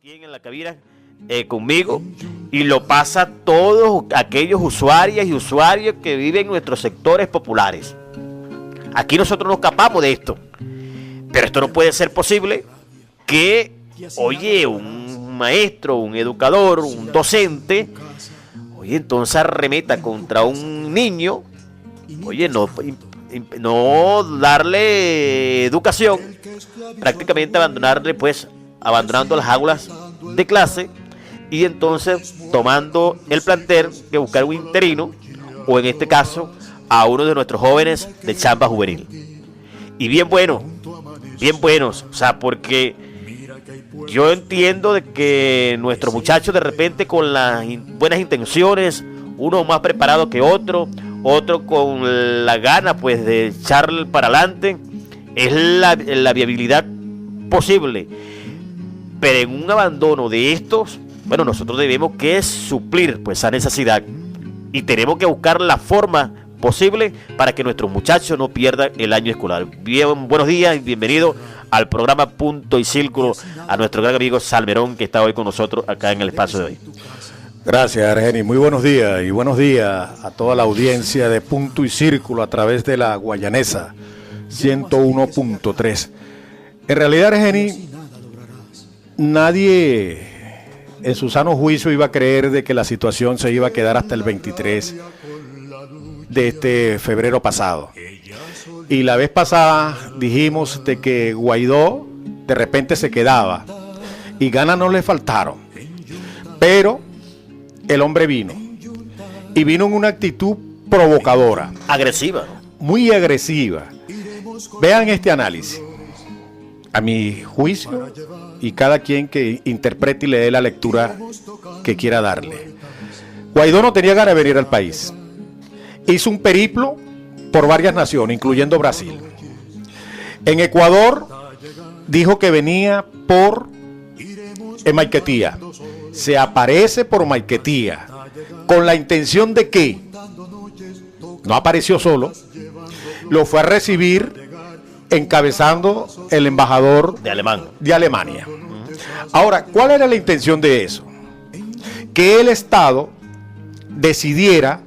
aquí en la cabina conmigo y lo pasa a todos aquellos usuarias y usuarios que viven en nuestros sectores populares. Aquí nosotros nos escapamos de esto, pero esto no puede ser posible que, oye, un maestro, un educador, un docente, oye, entonces arremeta contra un niño, oye, no darle educación, prácticamente abandonando las aulas de clase y entonces tomando el plantel de buscar un interino o en este caso a uno de nuestros jóvenes de chamba juvenil. Y bien buenos, o sea, porque yo entiendo de que nuestros muchachos de repente con las buenas intenciones, uno más preparado que otro con la gana pues de echar para adelante, es la viabilidad posible. Pero en un abandono de estos, bueno, nosotros debemos que suplir pues esa necesidad y tenemos que buscar la forma posible para que nuestros muchachos no pierdan el año escolar. Bien, buenos días y bienvenido al programa Punto y Círculo a nuestro gran amigo Salmerón, que está hoy con nosotros acá en el espacio de hoy. Gracias, Argeni. Muy buenos días y buenos días a toda la audiencia de Punto y Círculo a través de la Guayanesa 101.3. En realidad, Argeni, nadie en su sano juicio iba a creer de que la situación se iba a quedar hasta el 23 de este febrero pasado. Y la vez pasada dijimos de que Guaidó de repente se quedaba y ganas no le faltaron. Pero el hombre vino y vino en una actitud provocadora. Agresiva. Muy agresiva. Vean este análisis. A mi juicio, y cada quien que interprete y le dé la lectura que quiera darle. Guaidó no tenía ganas de venir al país. Hizo un periplo por varias naciones, incluyendo Brasil. En Ecuador dijo que venía por Maiquetía. Se aparece por Maiquetía con la intención de que no apareció solo, lo fue a recibir encabezando el embajador de Alemania. Ahora, ¿cuál era la intención de eso? Que el Estado decidiera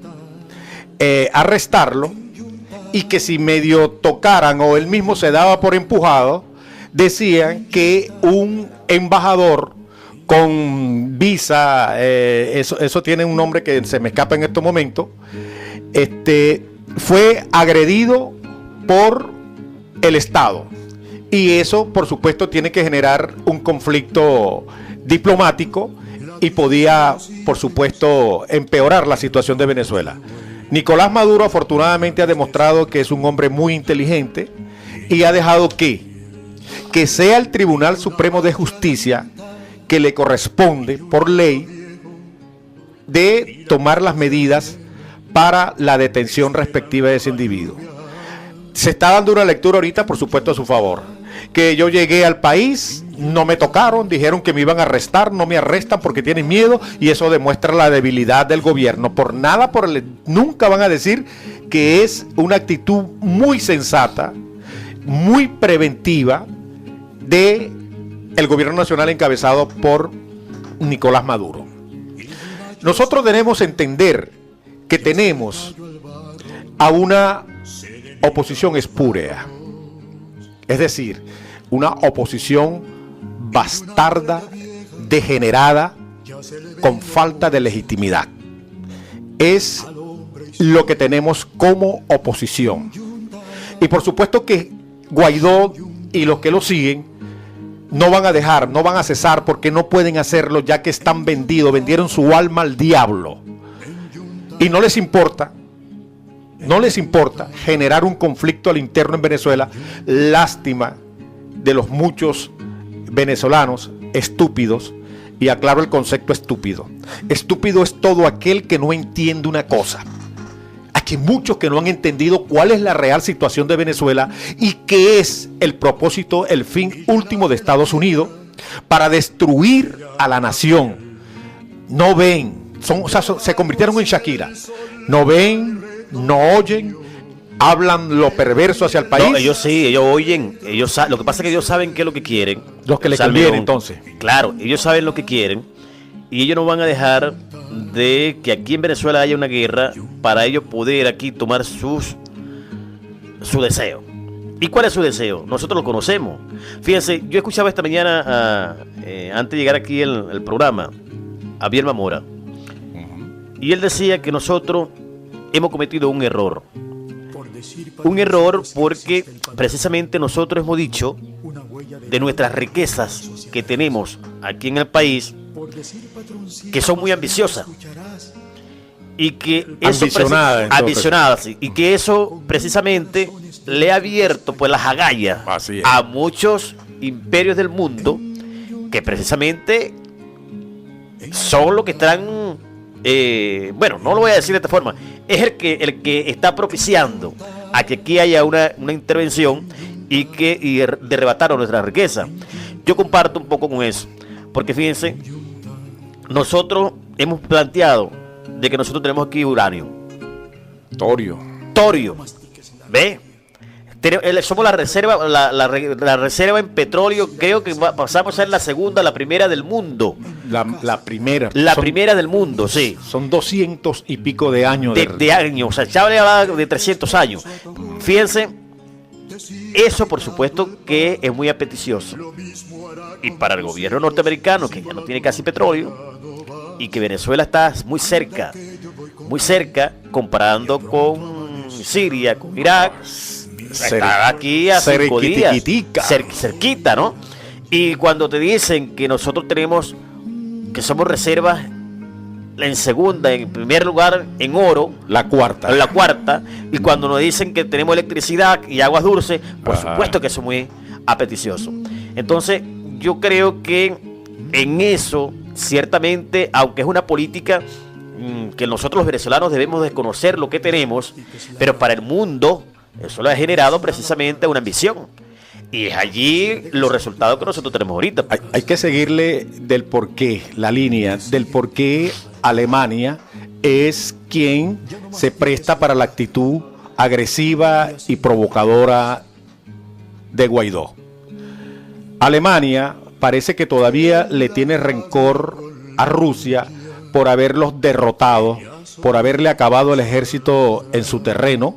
arrestarlo y que si medio tocaran o él mismo se daba por empujado, decían que un embajador con visa, eso tiene un nombre que se me escapa en estos momentos, fue agredido por el Estado. Y eso, por supuesto, tiene que generar un conflicto diplomático y podía, por supuesto, empeorar la situación de Venezuela. Nicolás Maduro afortunadamente ha demostrado que es un hombre muy inteligente y ha dejado que sea el Tribunal Supremo de Justicia que le corresponde por ley de tomar las medidas para la detención respectiva de ese individuo. Se está dando una lectura ahorita, por supuesto, a su favor. Que yo llegué al país, no me tocaron, dijeron que me iban a arrestar, no me arrestan porque tienen miedo y eso demuestra la debilidad del gobierno. Nunca van a decir que es una actitud muy sensata, muy preventiva de el gobierno nacional encabezado por Nicolás Maduro. Nosotros debemos entender que tenemos a una oposición espúrea, es decir, una oposición bastarda, degenerada, con falta de legitimidad. Es lo que tenemos como oposición. Y por supuesto que Guaidó y los que lo siguen no van a cesar porque no pueden hacerlo ya que están vendieron su alma al diablo. Y no les importa generar un conflicto al interno en Venezuela. Lástima de los muchos venezolanos estúpidos, y aclaro el concepto estúpido. Estúpido es todo aquel que no entiende una cosa. Aquí hay muchos que no han entendido cuál es la real situación de Venezuela y qué es el propósito, el fin último de Estados Unidos para destruir a la nación. No ven, se convirtieron en Shakira. No ven, no oyen, hablan lo perverso hacia el país. No, ellos sí, ellos oyen, lo que pasa es que ellos saben qué es lo que quieren. Los que le Salme conviene, un- entonces. Claro, ellos saben lo que quieren y ellos no van a dejar de que aquí en Venezuela haya una guerra para ellos poder aquí tomar su deseo. ¿Y cuál es su deseo? Nosotros lo conocemos. Fíjense, yo escuchaba esta mañana, antes de llegar aquí el programa, a Bielma Mora. Y él decía que nosotros hemos cometido un error. Un error porque precisamente nosotros hemos dicho de nuestras riquezas que tenemos aquí en el país, que son muy ambiciosas. Y que eso Ambicionadas, en todo ambicionadas, sí, y que eso precisamente le ha abierto pues las agallas Así es. a muchos imperios del mundo que precisamente son los que están, bueno, no lo voy a decir de esta forma, es el que está propiciando a que aquí haya una intervención y de arrebatar nuestra riqueza. Yo comparto un poco con eso, porque fíjense, nosotros hemos planteado de que nosotros tenemos aquí uranio, Torio. torio, ¿ve? Somos la reserva, la reserva en petróleo, creo que pasamos a ser la segunda, la primera del mundo. La primera. La Son- primera del mundo, sí. Son 200 y pico de años De años, o sea, ya hablaba de 300 años. Fíjense, eso por supuesto que es muy apeticioso. Y para el gobierno norteamericano, que ya no tiene casi petróleo, y que Venezuela está muy cerca comparando con Siria, con Irak, está aquí a 5 días, cerquitiquitica. cerquita, ¿no? Y cuando te dicen que nosotros tenemos, que somos reservas en segunda, en primer lugar en oro, La cuarta. la cuarta, y cuando nos dicen que tenemos electricidad y aguas dulces, por Ajá. supuesto que eso es muy apeticioso. Entonces, yo creo que en eso, ciertamente, aunque es una política que nosotros los venezolanos debemos de conocer lo que tenemos, pero para el mundo eso lo ha generado precisamente una ambición. Y es allí los resultados que nosotros tenemos ahorita. Hay que seguirle del porqué, la línea del por qué Alemania es quien se presta para la actitud agresiva y provocadora de Guaidó. Alemania parece que todavía le tiene rencor a Rusia por haberlos derrotado, por haberle acabado el ejército en su terreno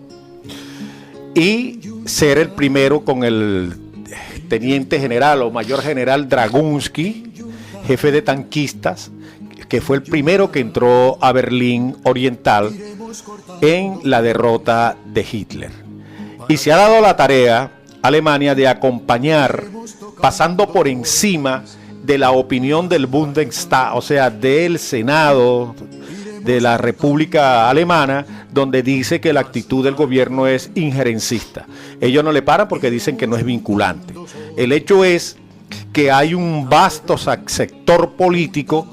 y ser el primero con el teniente general o mayor general Dragunsky, jefe de tanquistas, que fue el primero que entró a Berlín Oriental en la derrota de Hitler. Y se ha dado la tarea, Alemania, de acompañar, pasando por encima de la opinión del Bundestag, o sea, del Senado de la República Alemana, donde dice que la actitud del gobierno es injerencista. Ellos no le paran porque dicen que no es vinculante. El hecho es que hay un vasto sector político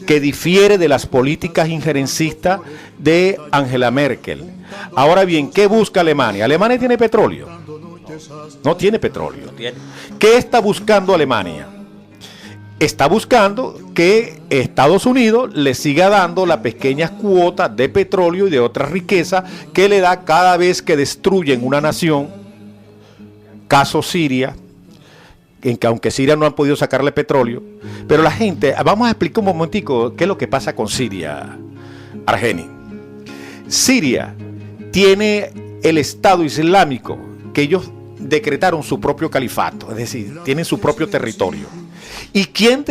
que difiere de las políticas injerencistas de Angela Merkel. Ahora bien, ¿qué busca Alemania? ¿Alemania tiene petróleo? No tiene petróleo. ¿Qué está buscando Alemania? Está buscando que Estados Unidos le siga dando las pequeñas cuotas de petróleo y de otras riquezas que le da cada vez que destruyen una nación. Caso Siria, en que aunque Siria no ha podido sacarle petróleo, pero la gente, vamos a explicar un momentico qué es lo que pasa con Siria, Argeni. Siria tiene el Estado Islámico, que ellos decretaron su propio califato, es decir, tienen su propio territorio. ¿Y quién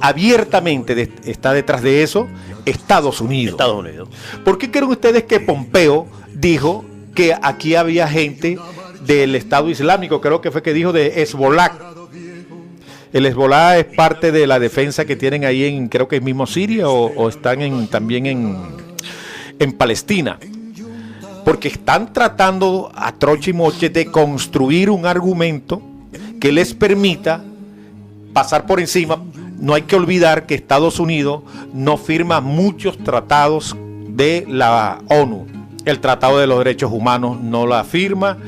abiertamente está detrás de eso? Estados Unidos. Estados Unidos. ¿Por qué creen ustedes que Pompeo dijo que aquí había gente del Estado Islámico? Creo que fue que dijo de Hezbollah. El Hezbollah es parte de la defensa que tienen ahí en, creo que es mismo Siria o están también en Palestina. Porque están tratando a troche y moche de construir un argumento que les permita pasar por encima. No hay que olvidar que Estados Unidos no firma muchos tratados de la ONU. El Tratado de los Derechos Humanos no la firma.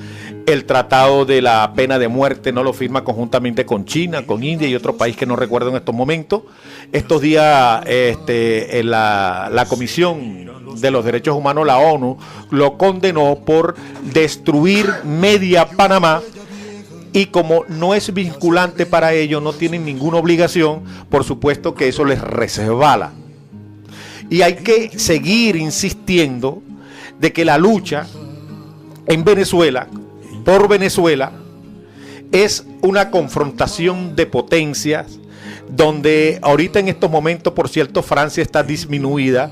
El Tratado de la Pena de Muerte no lo firma conjuntamente con China, con India y otro país que no recuerdo en estos momentos. Estos días en la Comisión de los Derechos Humanos, la ONU, lo condenó por destruir media Panamá y como no es vinculante para ellos, no tienen ninguna obligación, por supuesto que eso les resbala. Y hay que seguir insistiendo de que la lucha en Venezuela, por Venezuela, es una confrontación de potencias, donde ahorita en estos momentos, por cierto, Francia está disminuida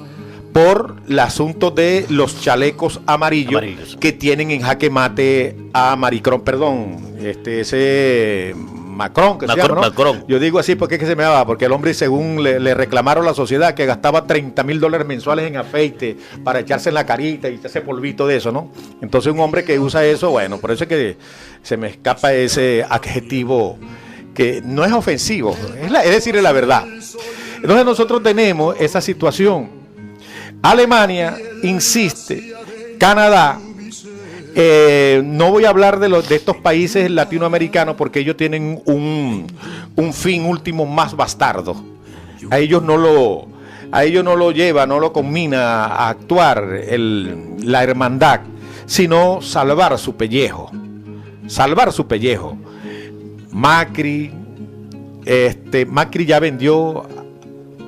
por el asunto de los chalecos amarillos que tienen en jaque mate a Macron, que se llama, ¿no? Macron. Yo digo así porque es que se me va, porque el hombre, según le reclamaron a la sociedad, que gastaba $30,000 mensuales en afeite para echarse en la carita y ese polvito de eso, ¿no? Entonces un hombre que usa eso, bueno, por eso es que se me escapa ese adjetivo que no es ofensivo, es decir, la verdad. Entonces nosotros tenemos esa situación. Alemania insiste, Canadá, no voy a hablar de estos países latinoamericanos porque ellos tienen un fin último más bastardo. A ellos no lo lleva, no lo combina a actuar la hermandad, sino salvar su pellejo. Salvar su pellejo. Macri ya vendió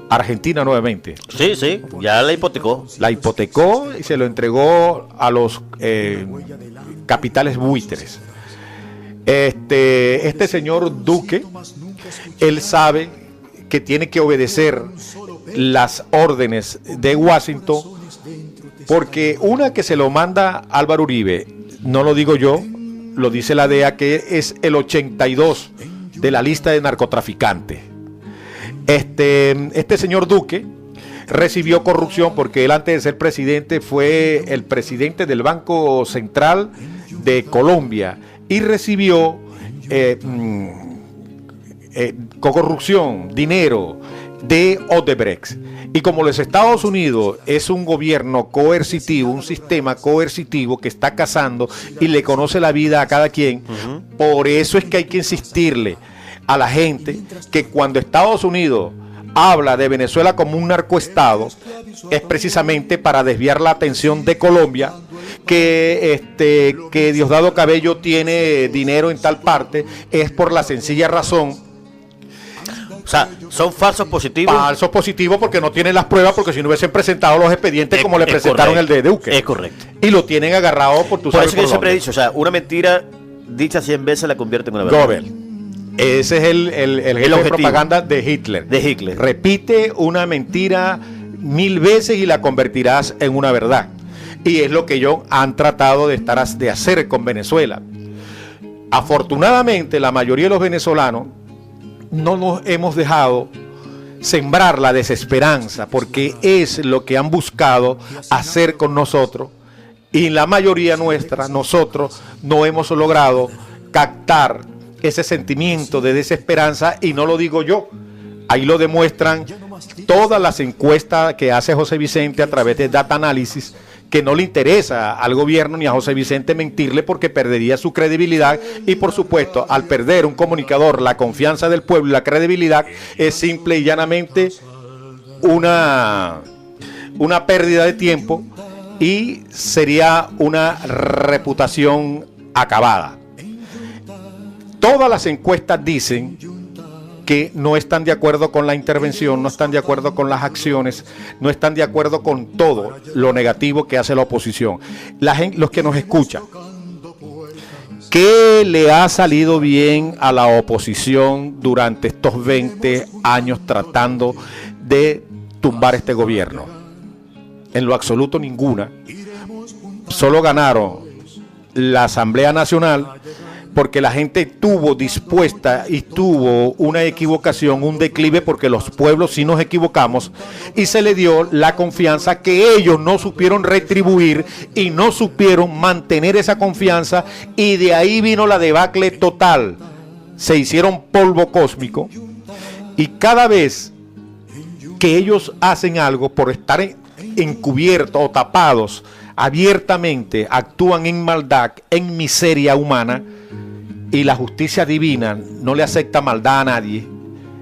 Argentina nuevamente. Sí, ya la hipotecó. La hipotecó y se lo entregó a los capitales buitres. Este señor Duque, él sabe que tiene que obedecer las órdenes de Washington, porque una que se lo manda Álvaro Uribe, no lo digo yo, lo dice la DEA, que es el 82 de la lista de narcotraficantes. Este señor Duque recibió corrupción porque él, antes de ser presidente, fue el presidente del Banco Central de Colombia y recibió corrupción, dinero de Odebrecht. Y como los Estados Unidos es un gobierno coercitivo, un sistema coercitivo que está cazando y le conoce la vida a cada quien, por eso es que hay que insistirle a la gente que cuando Estados Unidos habla de Venezuela como un narcoestado, es precisamente para desviar la atención de Colombia, que Diosdado Cabello tiene dinero en tal parte, es por la sencilla razón. O sea, son falsos positivos. Falsos positivos porque no tienen las pruebas, porque si no hubiesen presentado los expedientes como le presentaron correcto, el de Duque. Es correcto. Y lo tienen agarrado por tu Por eso que yo siempre he dicho, o sea, una mentira dicha 100 veces la convierte en una verdad. Goebbels. Ese es el jefe de propaganda de Hitler. De Hitler. Repite una mentira 1000 veces y la convertirás en una verdad. Y es lo que ellos han tratado de hacer con Venezuela. Afortunadamente, la mayoría de los venezolanos no nos hemos dejado sembrar la desesperanza, porque es lo que han buscado hacer con nosotros, y la mayoría nuestra, nosotros no hemos logrado captar ese sentimiento de desesperanza, y no lo digo yo, ahí lo demuestran todas las encuestas que hace José Vicente a través de Data Analysis, que no le interesa al gobierno ni a José Vicente mentirle porque perdería su credibilidad, y por supuesto, al perder un comunicador la confianza del pueblo y la credibilidad, es simple y llanamente una pérdida de tiempo y sería una reputación acabada. Todas las encuestas dicen que no están de acuerdo con la intervención, no están de acuerdo con las acciones, no están de acuerdo con todo lo negativo que hace la oposición. Los que nos escuchan, ¿qué le ha salido bien a la oposición durante estos 20 años tratando de tumbar este gobierno? En lo absoluto ninguna. Solo ganaron la Asamblea Nacional, porque la gente estuvo dispuesta y tuvo una equivocación, un declive, porque los pueblos sí nos equivocamos, y se le dio la confianza que ellos no supieron retribuir y no supieron mantener esa confianza, y de ahí vino la debacle total. Se hicieron polvo cósmico, y cada vez que ellos hacen algo por estar encubiertos o tapados, abiertamente actúan en maldad, en miseria humana, y la justicia divina no le acepta maldad a nadie.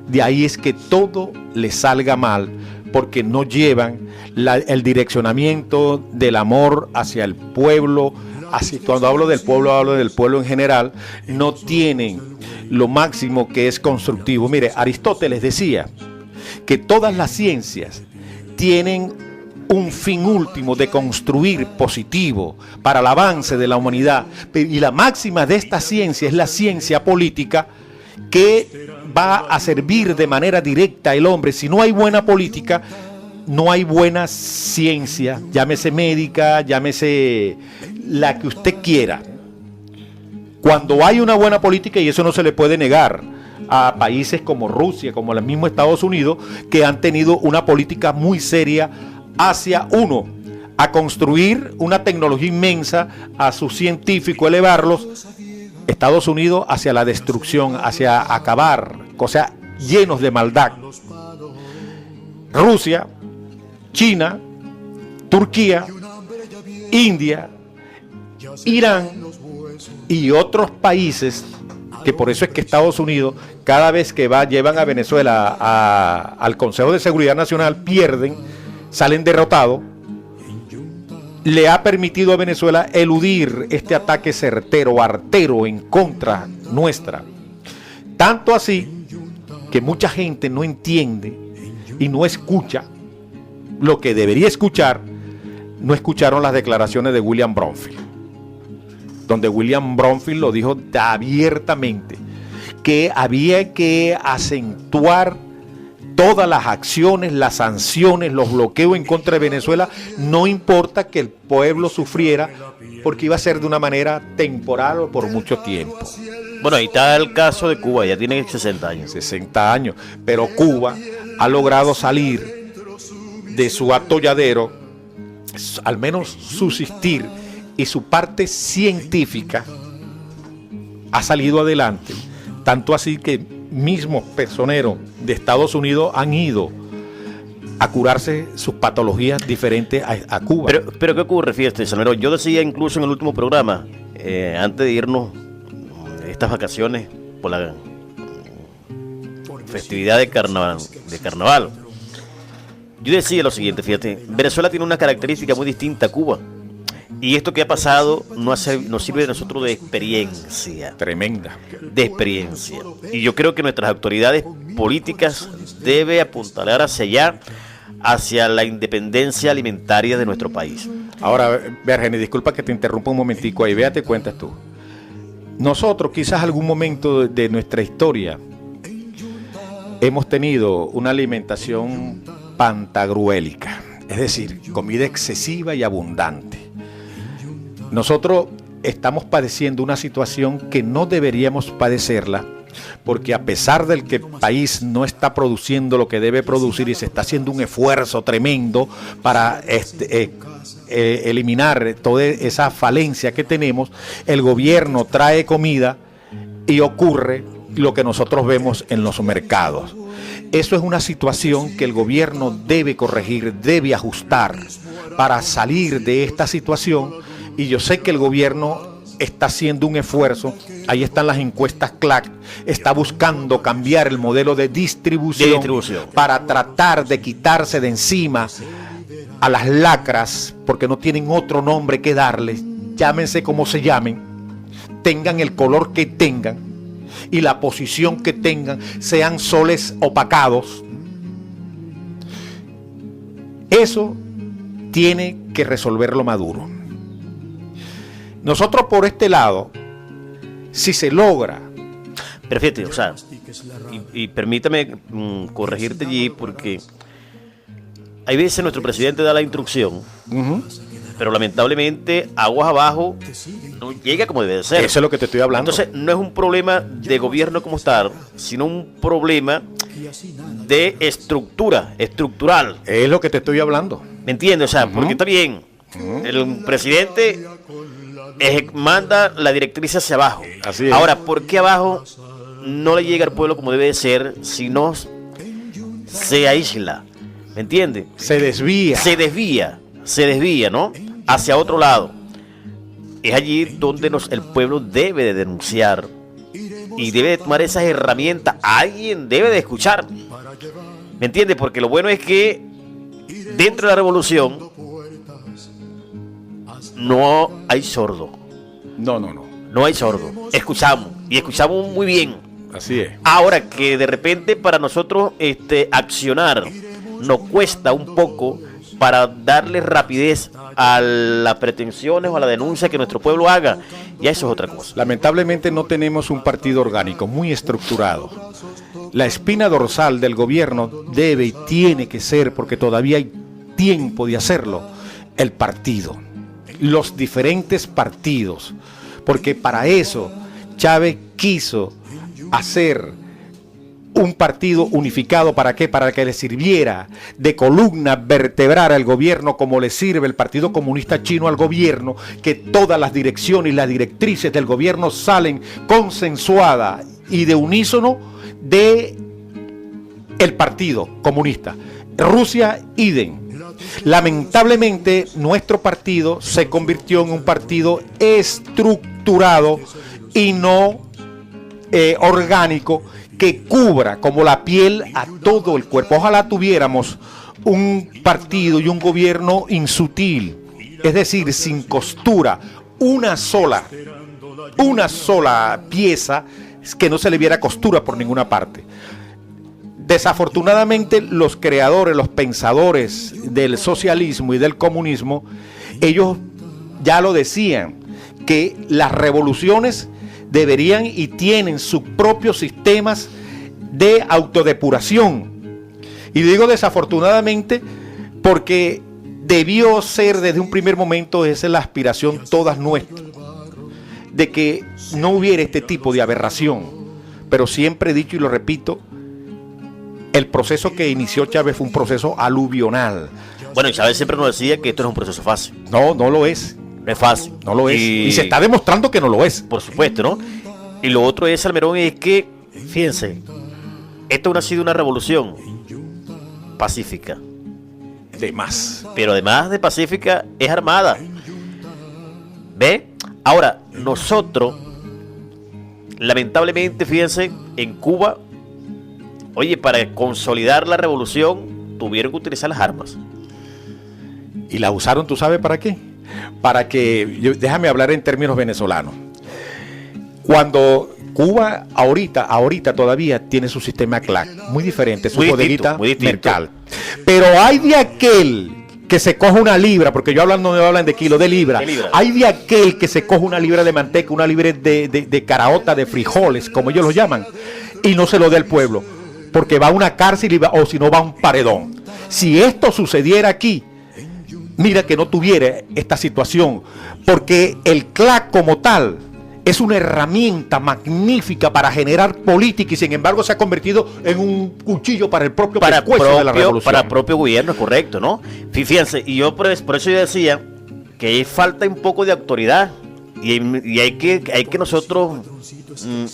De ahí es que todo le salga mal, porque no llevan el direccionamiento del amor hacia el pueblo, así cuando hablo del pueblo en general, no tienen lo máximo que es constructivo. Mire, Aristóteles decía que todas las ciencias tienen un fin último de construir positivo para el avance de la humanidad, y la máxima de esta ciencia es la ciencia política, que va a servir de manera directa al hombre. Si no hay buena política, no hay buena ciencia, llámese médica, llámese la que usted quiera. Cuando hay una buena política, y eso no se le puede negar a países como Rusia, como el mismo Estados Unidos, que han tenido una política muy seria hacia uno, a construir una tecnología inmensa, a sus científicos, elevarlos. Estados Unidos hacia la destrucción, hacia acabar, o sea, llenos de maldad. Rusia, China, Turquía, India, Irán y otros países, que por eso es que Estados Unidos, cada vez que llevan a Venezuela al Consejo de Seguridad Nacional, pierden, salen derrotados. Le ha permitido a Venezuela eludir este ataque certero, artero en contra nuestra. Tanto así que mucha gente no entiende y no escucha lo que debería escuchar. No escucharon las declaraciones de William Bromfield, donde William Bromfield lo dijo abiertamente, que había que acentuar todas las acciones, las sanciones, los bloqueos en contra de Venezuela, no importa que el pueblo sufriera, porque iba a ser de una manera temporal o por mucho tiempo. Bueno, ahí está el caso de Cuba, ya tiene 60 años. 60 años, pero Cuba ha logrado salir de su atolladero, al menos subsistir, y su parte científica ha salido adelante, tanto así que mismos personeros de Estados Unidos han ido a curarse sus patologías diferentes a Cuba. Pero ¿qué ocurre? Fíjate, Salero, yo decía incluso en el último programa, antes de irnos estas vacaciones por la festividad de carnaval, yo decía lo siguiente, fíjate, Venezuela tiene una característica muy distinta a Cuba. Y esto que ha pasado nos sirve de nosotros de experiencia. Tremenda. De experiencia. Y yo creo que nuestras autoridades políticas deben apuntalar hacia allá, hacia la independencia alimentaria de nuestro país. Ahora, Virgen, disculpa que te interrumpa un momentico ahí, véate cuentas tú. Nosotros quizás algún momento de nuestra historia hemos tenido una alimentación pantagruélica, es decir, comida excesiva y abundante. Nosotros estamos padeciendo una situación que no deberíamos padecerla, porque a pesar del que el país no está produciendo lo que debe producir y se está haciendo un esfuerzo tremendo para eliminar toda esa falencia que tenemos, el gobierno trae comida y ocurre lo que nosotros vemos en los mercados. Eso es una situación que el gobierno debe corregir, debe ajustar para salir de esta situación. Y yo sé que el gobierno está haciendo un esfuerzo, ahí están las encuestas CLAC, está buscando cambiar el modelo de distribución para tratar de quitarse de encima a las lacras, porque no tienen otro nombre que darles, llámense como se llamen, tengan el color que tengan y la posición que tengan, sean soles opacados. Eso tiene que resolverlo Maduro. Nosotros por este lado, si se logra... Pero fíjate, o sea, y permítame corregirte allí, porque hay veces nuestro presidente da la instrucción, pero lamentablemente aguas abajo no llega como debe de ser. Eso es lo que te estoy hablando. Entonces no es un problema de gobierno como tal, sino un problema de estructural. Es lo que te estoy hablando. ¿Me entiendes? O sea, porque está bien, el presidente manda la directriz hacia abajo. Así es. Ahora, ¿por qué abajo no le llega al pueblo como debe de ser, sino se aísla? ¿Me entiendes? Se desvía. Se desvía, ¿no? Hacia otro lado. Es allí donde el pueblo debe de denunciar y debe de tomar esas herramientas. Alguien debe de escuchar. ¿Me entiendes? Porque lo bueno es que dentro de la revolución no hay sordo. No, no, no. No hay sordo. Escuchamos, y escuchamos muy bien. Así es. Ahora que de repente para nosotros accionar nos cuesta un poco para darle rapidez a las pretensiones o a la denuncia que nuestro pueblo haga, ya eso es otra cosa. Lamentablemente no tenemos un partido orgánico muy estructurado. La espina dorsal del gobierno debe y tiene que ser, porque todavía hay tiempo de hacerlo, el partido, los diferentes partidos, porque para eso Chávez quiso hacer un partido unificado. ¿Para qué? Para que le sirviera de columna vertebral al gobierno, como le sirve el Partido Comunista Chino al gobierno, que todas las direcciones y las directrices del gobierno salen consensuadas y de unísono de el Partido Comunista. Rusia, idem. Lamentablemente, nuestro partido se convirtió en un partido estructurado y no orgánico, que cubra como la piel a todo el cuerpo. Ojalá tuviéramos un partido y un gobierno insutil, es decir, sin costura, una sola pieza, que no se le viera costura por ninguna parte. Desafortunadamente, los creadores, los pensadores del socialismo y del comunismo, ellos ya lo decían, que las revoluciones deberían y tienen sus propios sistemas de autodepuración. Y digo desafortunadamente porque debió ser desde un primer momento, esa es la aspiración todas nuestras, de que no hubiera este tipo de aberración. Pero siempre he dicho y lo repito, el proceso que inició Chávez fue un proceso aluvional. Bueno, y Chávez siempre nos decía que esto no es un proceso fácil. No, no lo es. No es fácil. No lo es. Y se está demostrando que no lo es. Por supuesto, ¿no? Y lo otro es, Salmerón, es que, fíjense, esto no ha sido una revolución pacífica. De más. Pero además de pacífica, es armada. ¿Ve? Ahora, nosotros, lamentablemente, fíjense, en Cuba, oye, para consolidar la revolución, tuvieron que utilizar las armas. Y la usaron, ¿tú sabes para qué? Para que, déjame hablar en términos venezolanos. Cuando Cuba ahorita todavía tiene su sistema CLAC, muy diferente, su bodeguita Mercal. Pero hay de aquel que se coge una libra, porque yo hablando no me hablan de kilo, de libra. Hay de aquel que se coge una libra de manteca, una libra de caraota, de frijoles, como ellos lo llaman, y no se lo dé al pueblo, porque va a una cárcel o si no va a un paredón. Si esto sucediera aquí, mira que no tuviera esta situación, porque el CLAC como tal es una herramienta magnífica para generar política y sin embargo se ha convertido en un cuchillo para el propio pescuezo de la revolución. Para el propio gobierno, es correcto, ¿no? Fíjense, y yo por eso yo decía que hay falta un poco de autoridad y hay que nosotros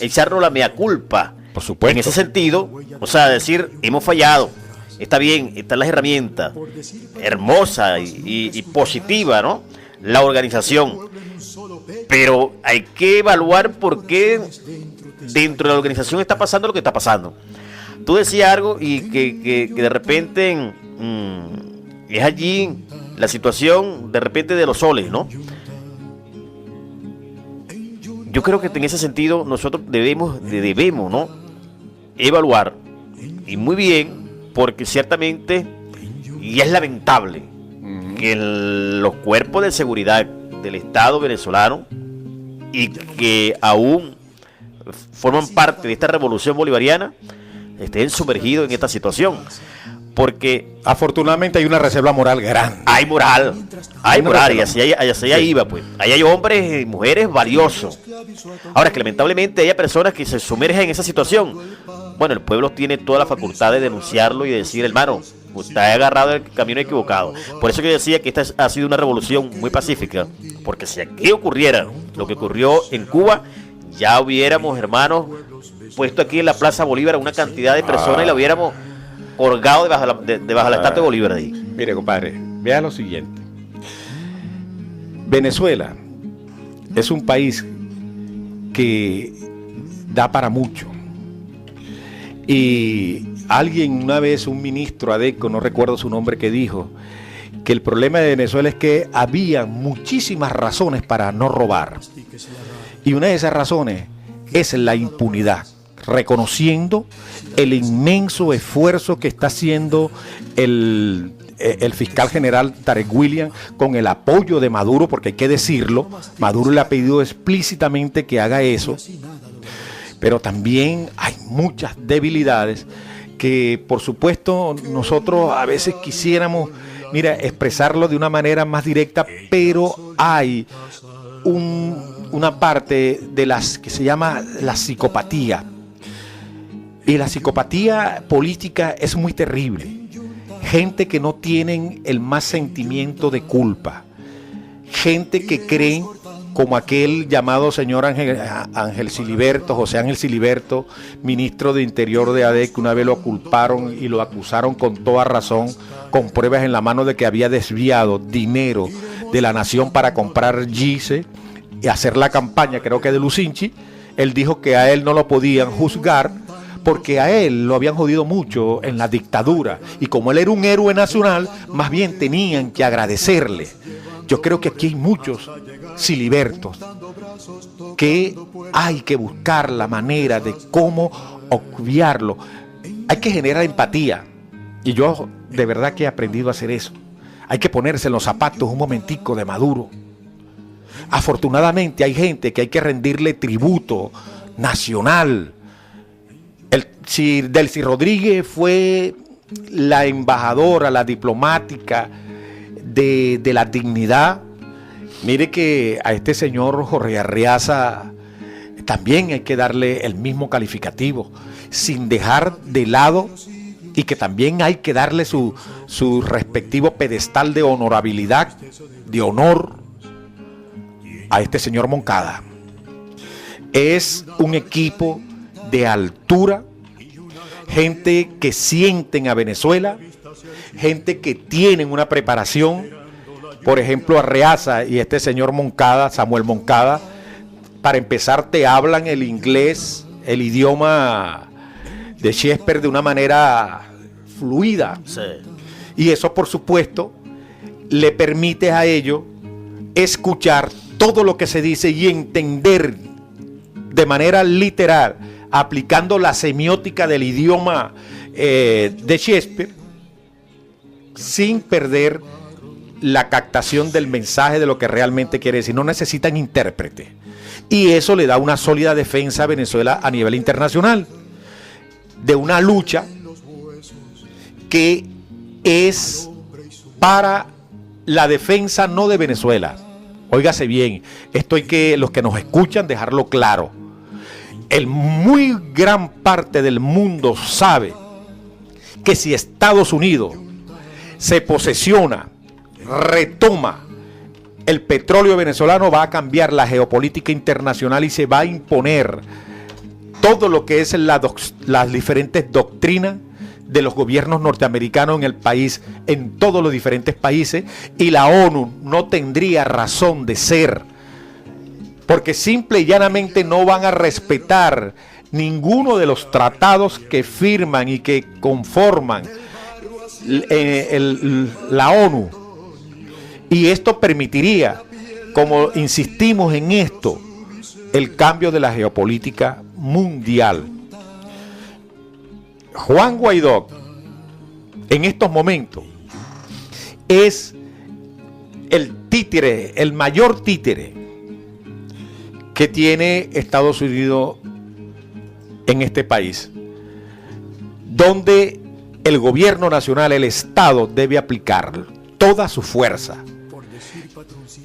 echarnos la mea culpa. Por supuesto. En ese sentido, o sea, decir, hemos fallado. Está bien, están las herramientas, hermosa y positiva, ¿no? La organización. Pero hay que evaluar por qué dentro de la organización está pasando lo que está pasando. Tú decías algo y que de repente es allí la situación de repente de los soles, ¿no? Yo creo que en ese sentido nosotros debemos, ¿no? Evaluar, y muy bien, porque ciertamente, y es lamentable, que los cuerpos de seguridad del Estado venezolano y que aún forman parte de esta revolución bolivariana estén sumergidos en esta situación, porque afortunadamente hay una reserva moral grande. Hay moral, y así iba, pues. Ahí hay hombres y mujeres valiosos. Ahora, que lamentablemente haya personas que se sumergen en esa situación. Bueno, el pueblo tiene toda la facultad de denunciarlo y de decir, hermano, usted ha agarrado el camino equivocado. Por eso que yo decía que esta ha sido una revolución muy pacífica, porque si aquí ocurriera lo que ocurrió en Cuba, ya hubiéramos, hermanos, puesto aquí en la Plaza Bolívar una cantidad de personas y la hubiéramos colgado debajo de la estatua de Bolívar ahí. Mire, compadre, vea lo siguiente. Venezuela es un país que da para mucho. Y alguien una vez, un ministro ADECO, no recuerdo su nombre, que dijo que el problema de Venezuela es que había muchísimas razones para no robar. Y una de esas razones es la impunidad, reconociendo el inmenso esfuerzo que está haciendo el fiscal general Tarek William con el apoyo de Maduro, porque hay que decirlo, Maduro le ha pedido explícitamente que haga eso, pero también hay muchas debilidades que por supuesto nosotros a veces quisiéramos, mira, expresarlo de una manera más directa, pero hay una parte de las que se llama la psicopatía. Y la psicopatía política es muy terrible. Gente que no tienen el más sentimiento de culpa. Gente que creen, como aquel llamado señor Ángel Siliberto, José Ángel Siliberto, ministro de Interior de ADE, que una vez lo culparon y lo acusaron con toda razón, con pruebas en la mano de que había desviado dinero de la nación para comprar GICE y hacer la campaña, creo que de Lucinchi. Él dijo que a él no lo podían juzgar porque a él lo habían jodido mucho en la dictadura, y como él era un héroe nacional, más bien tenían que agradecerle. Yo creo que aquí hay muchos Silibertos que hay que buscar la manera de cómo obviarlo. Hay que generar empatía, y yo de verdad que he aprendido a hacer eso. Hay que ponerse en los zapatos un momentico de Maduro. Afortunadamente hay gente que hay que rendirle tributo nacional. Delcy Rodríguez fue la embajadora, la diplomática de la dignidad. Mire que a este señor Jorge Arriaza también hay que darle el mismo calificativo, sin dejar de lado, y que también hay que darle su respectivo pedestal de honorabilidad, de honor, a este señor Moncada. Es un equipo de altura, gente que sienten a Venezuela, gente que tienen una preparación. Por ejemplo, Arriaza y este señor Moncada, Samuel Moncada, para empezar te hablan el inglés, el idioma de Shakespeare de una manera fluida. Sí. Y eso, por supuesto, le permite a ellos escuchar todo lo que se dice y entender de manera literal, aplicando la semiótica del idioma de Shakespeare, sin perder la captación del mensaje de lo que realmente quiere decir. No necesitan intérprete. Y eso le da una sólida defensa a Venezuela a nivel internacional, de una lucha que es para la defensa no de Venezuela. Óigase bien, esto hay que, los que nos escuchan, dejarlo claro. El muy gran parte del mundo sabe que si Estados Unidos se posesiona, retoma el petróleo venezolano, va a cambiar la geopolítica internacional y se va a imponer todo lo que es las diferentes doctrinas de los gobiernos norteamericanos en el país, en todos los diferentes países, y la ONU no tendría razón de ser, porque simple y llanamente no van a respetar ninguno de los tratados que firman y que conforman la ONU. Y esto permitiría, como insistimos en esto, el cambio de la geopolítica mundial. Juan Guaidó, en estos momentos, es el títere, el mayor títere que tiene Estados Unidos en este país, donde el gobierno nacional, el Estado, debe aplicar toda su fuerza.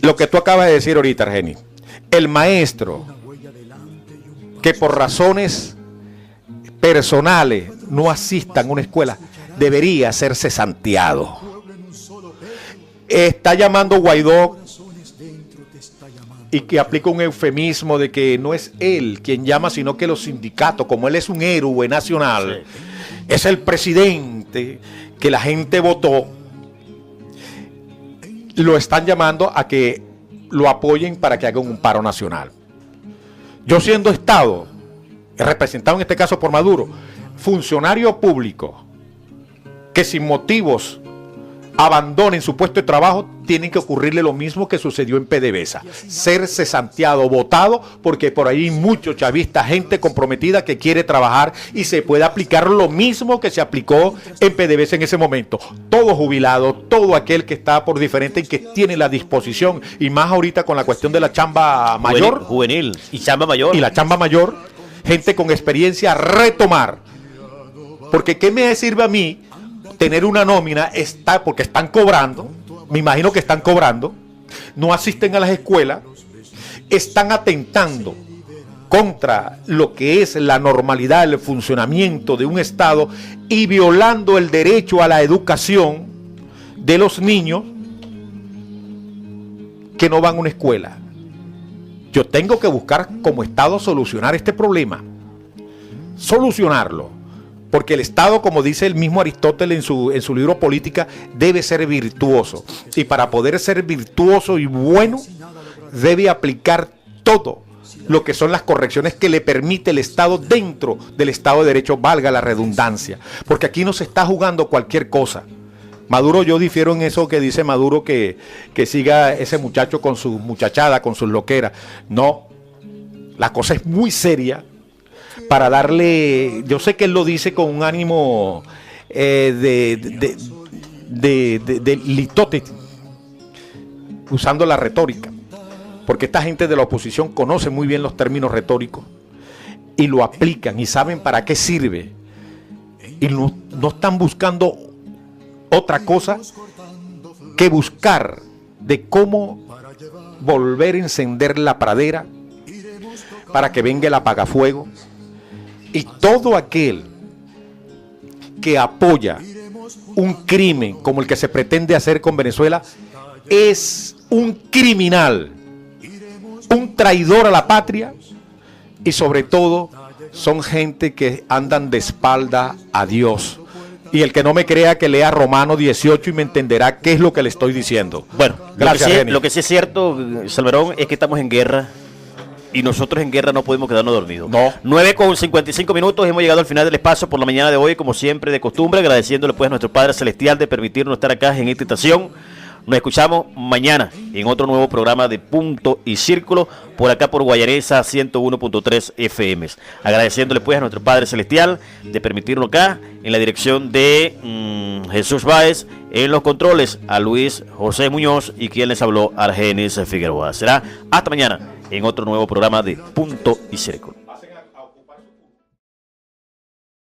Lo que tú acabas de decir ahorita, Argeni, el maestro que por razones personales no asistan a una escuela debería ser cesanteado. Está llamando Guaidó, y que aplica un eufemismo de que no es él quien llama, sino que los sindicatos, como él es un héroe nacional, sí, es el presidente que la gente votó, lo están llamando a que lo apoyen para que hagan un paro nacional. Yo, siendo Estado, representado en este caso por Maduro, funcionario público que sin motivos abandonen su puesto de trabajo, tiene que ocurrirle lo mismo que sucedió en PDVSA, ser cesanteado, votado, porque por ahí hay muchos chavistas, gente comprometida que quiere trabajar y se puede aplicar lo mismo que se aplicó en PDVSA en ese momento. Todo jubilado, todo aquel que está por diferente y que tiene la disposición, y más ahorita con la cuestión de la chamba mayor. Juvenil y chamba mayor. Y la chamba mayor, gente con experiencia, retomar. Porque ¿qué me sirve a mí tener una nómina? Porque están cobrando, me imagino que están cobrando, no asisten a las escuelas, están atentando contra lo que es la normalidad, el funcionamiento de un Estado y violando el derecho a la educación de los niños que no van a una escuela. Yo tengo que buscar como Estado solucionar este problema, solucionarlo. Porque el Estado, como dice el mismo Aristóteles en su libro Política, debe ser virtuoso. Y para poder ser virtuoso y bueno, debe aplicar todo lo que son las correcciones que le permite el Estado dentro del Estado de Derecho, valga la redundancia. Porque aquí no se está jugando cualquier cosa. Maduro, yo difiero en eso que dice Maduro, que siga ese muchacho con su muchachada, con sus loqueras. No, la cosa es muy seria. Para darle, yo sé que él lo dice con un ánimo de litote, usando la retórica, porque esta gente de la oposición conoce muy bien los términos retóricos y lo aplican y saben para qué sirve, y no están buscando otra cosa que buscar de cómo volver a encender la pradera para que venga el apagafuego. Y todo aquel que apoya un crimen como el que se pretende hacer con Venezuela es un criminal, un traidor a la patria, y sobre todo son gente que andan de espalda a Dios. Y el que no me crea, que lea Romano 18 y me entenderá qué es lo que le estoy diciendo. Bueno, gracias. Lo que sí es cierto, Salmerón, es que estamos en guerra. Y nosotros en guerra no podemos quedarnos dormidos. No. 9:55, hemos llegado al final del espacio por la mañana de hoy, como siempre de costumbre, agradeciéndole pues a nuestro Padre Celestial de permitirnos estar acá en esta estación. Nos escuchamos mañana en otro nuevo programa de Punto y Círculo, por acá por Guayaresa 101.3 FM. Agradeciéndole pues a nuestro Padre Celestial de permitirnos acá, en la dirección de Jesús Báez, en los controles a Luis José Muñoz y quien les habló, Argenis Figueroa. Será hasta mañana en otro nuevo programa de Punto y Círculo.